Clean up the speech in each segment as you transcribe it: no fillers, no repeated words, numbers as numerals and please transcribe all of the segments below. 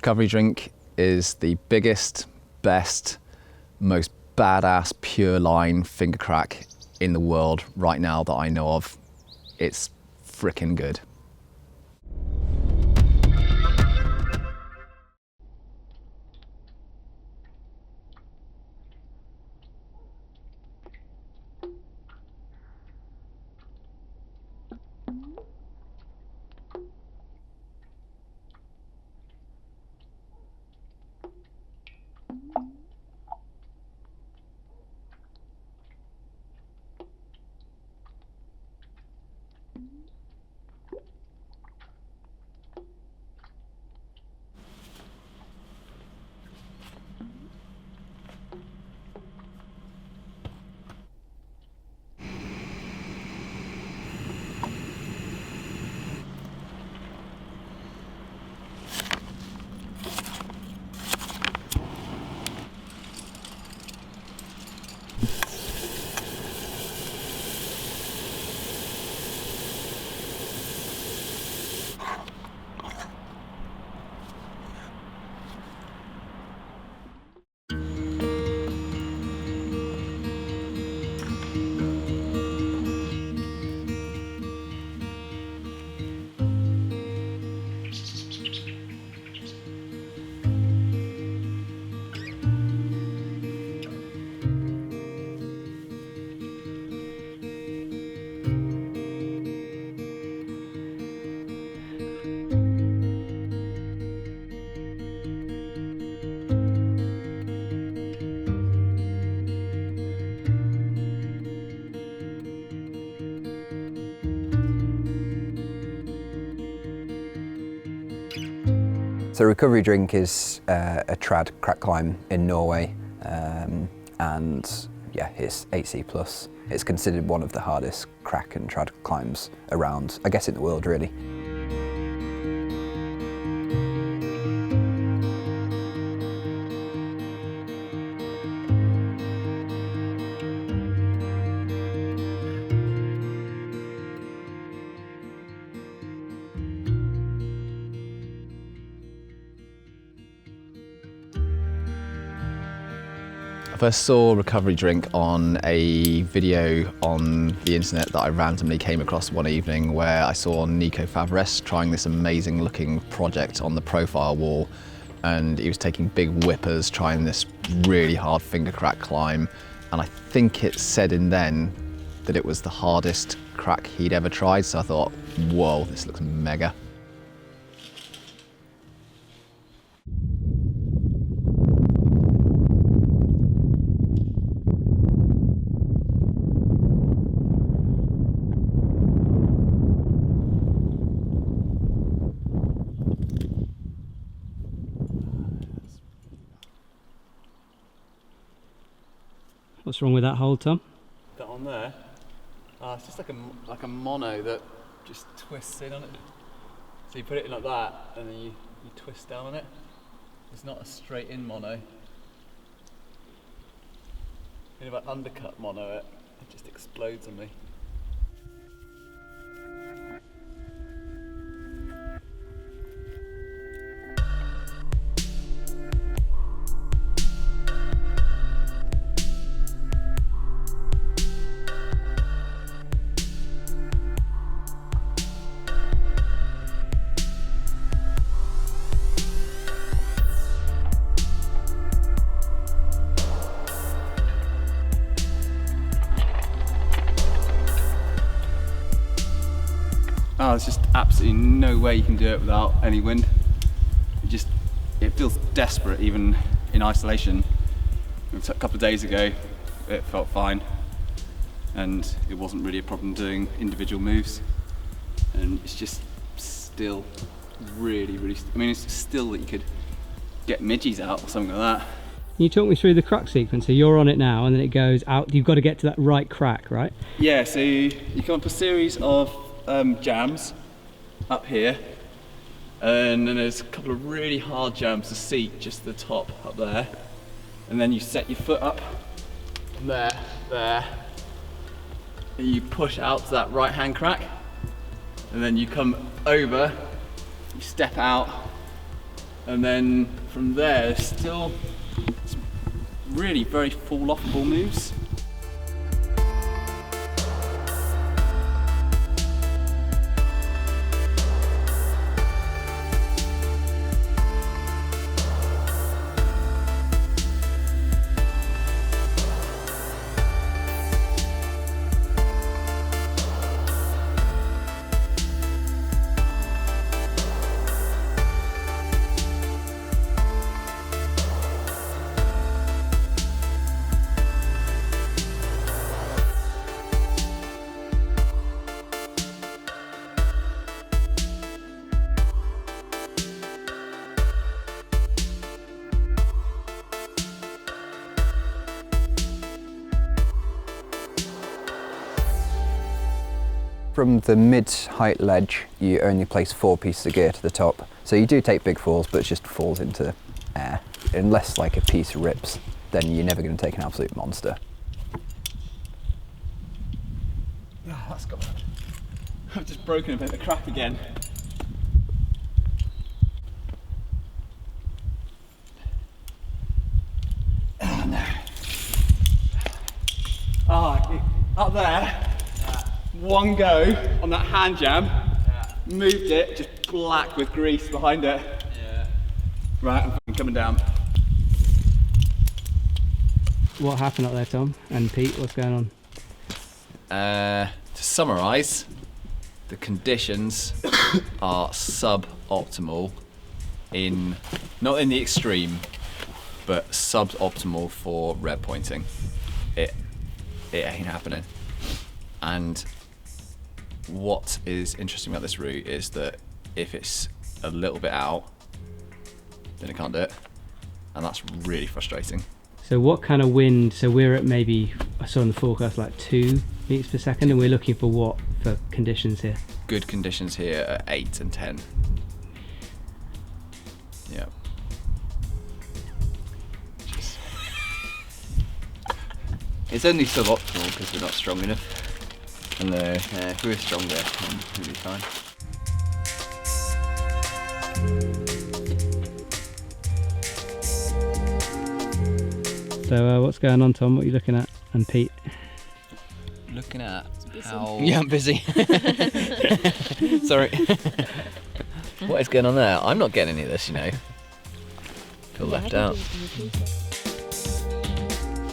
recovery drink is the biggest, best, most badass pure line finger crack in the world right now that I know of. It's frickin' good. So recovery drink is a trad crack climb in Norway, and yeah, it's 8C+. It's considered one of the hardest crack and trad climbs around, I guess, in the world really. I first saw recovery drink on a video on the internet that I randomly came across one evening, where I saw Nico Favres trying this amazing looking project on the profile wall, and he was taking big whippers, trying this really hard finger crack climb, and I think it said in then that it was the hardest crack he'd ever tried, so I thought, whoa, this looks mega. What's wrong with that hole, Tom? That on there? It's just like a mono that just twists in on it. So you put it in like that, and then you twist down on it. It's not a straight in mono. If I undercut mono it just explodes on me. There's just absolutely no way you can do it without any wind. It feels desperate even in isolation. A couple of days ago it felt fine, and it wasn't really a problem doing individual moves, and it's just still really, I mean, it's still that you could get midgies out or something like that. Can you talk me through the crack sequence? So you're on it now and then it goes out, you've got to get to that right crack, right? Yeah, so you come up a series of jams up here, and then there's a couple of really hard jams to seat just at the top up there, and then you set your foot up there, and you push out to that right hand crack, and then you come over, you step out, And then from there, still some really very fall-off-ball moves. From the mid-height ledge, you only place 4 pieces of gear to the top. So you do take big falls, but it just falls into air. Unless like a piece rips, then you're never going to take an absolute monster. Oh, that's got bad. I've just broken a bit of crap again. Oh no. Oh, up there. One go on that hand jam, moved it, just black with grease behind it. Yeah. Right, I'm coming down. What happened up there, Tom? And Pete, what's going on? To summarise, the conditions are suboptimal not in the extreme, but suboptimal for red pointing. It ain't happening. And what is interesting about this route is that if it's a little bit out, then it can't do it. And that's really frustrating. So what kind of wind? So we're at maybe, I saw in the forecast, like 2 meters per second, and we're looking for what for conditions here? Good conditions here are 8 and 10. Yeah. It's only suboptimal because we're not strong enough. And if we were stronger, then we'd be fine. So what's going on, Tom? What are you looking at? And Pete? Looking at how... Yeah, I'm busy. Sorry. What is going on there? I'm not getting any of this, you know. Feel left out.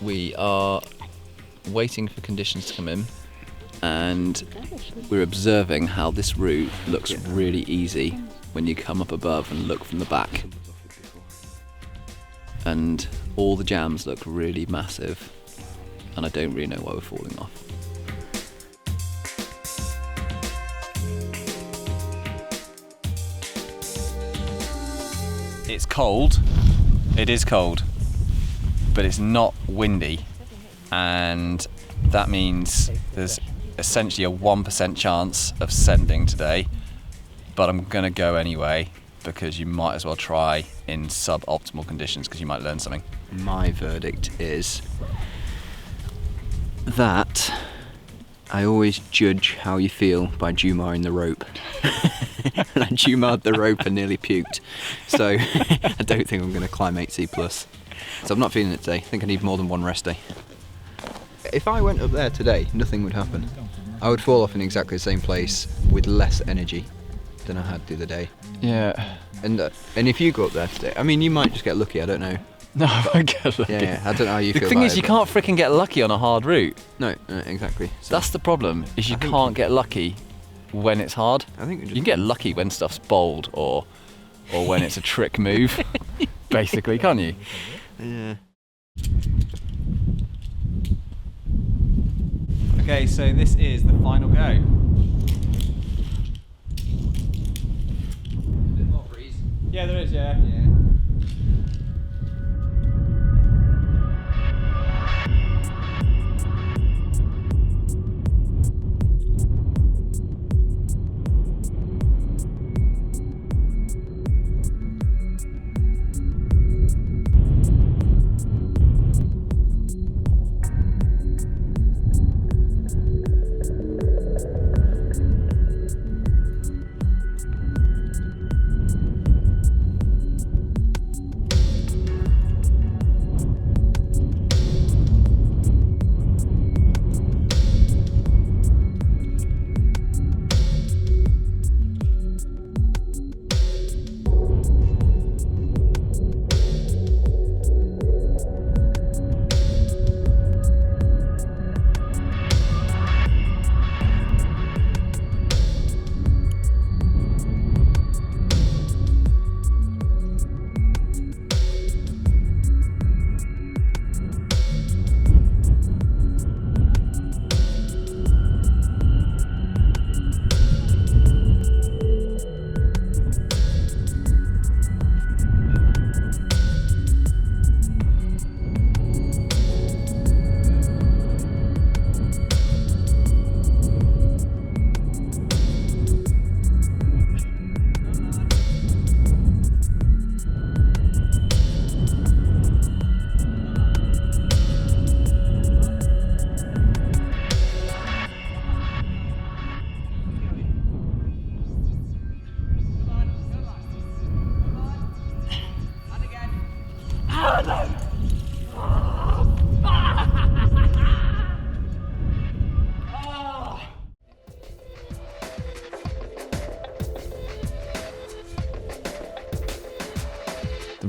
We are waiting for conditions to come in, and we're observing how this route looks really easy when you come up above and look from the back. And all the jams look really massive, and I don't really know why we're falling off. It's cold, it is cold, but it's not windy, and that means there's essentially a 1% chance of sending today, but I'm gonna go anyway because you might as well try in suboptimal conditions because you might learn something. My verdict is that I always judge how you feel by Jumaring the rope. And I Jumared the rope and nearly puked. So I don't think I'm going to climb 8C+. So I'm not feeling it today. I think I need more than one rest day. If I went up there today, nothing would happen. I would fall off in exactly the same place with less energy than I had the other day. Yeah. And if you go up there today, I mean, you might just get lucky, I don't know. No, I won't get lucky. Yeah, I don't know how you the feel thing about is, it, you but- can't freaking get lucky on a hard route. No, exactly. So That's the problem, is you I think- can't get lucky when it's hard. I think You can get lucky when stuff's bold or when it's a trick move, basically, can't you? Yeah. Okay, so this is the final go. Yeah, there is, yeah.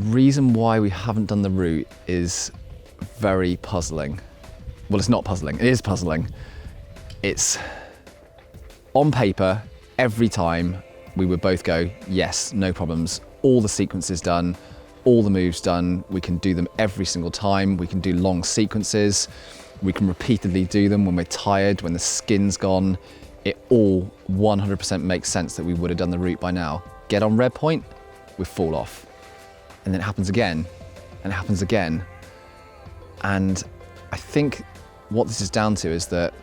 reason why we haven't done the route is very puzzling. Well, it's not puzzling, it is puzzling. It's on paper, every time we would both go, yes, no problems, all the sequences done, all the moves done, we can do them every single time, we can do long sequences, we can repeatedly do them when we're tired, when the skin's gone. It all 100% makes sense that we would have done the route by now. Get on red point, we fall off. And then it happens again, and it happens again. And I think what this is down to is that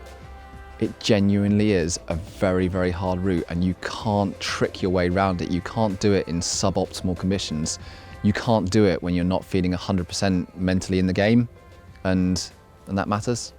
it genuinely is a very, very hard route, and you can't trick your way around it. You can't do it in suboptimal conditions. You can't do it when you're not feeling 100% mentally in the game, and that matters.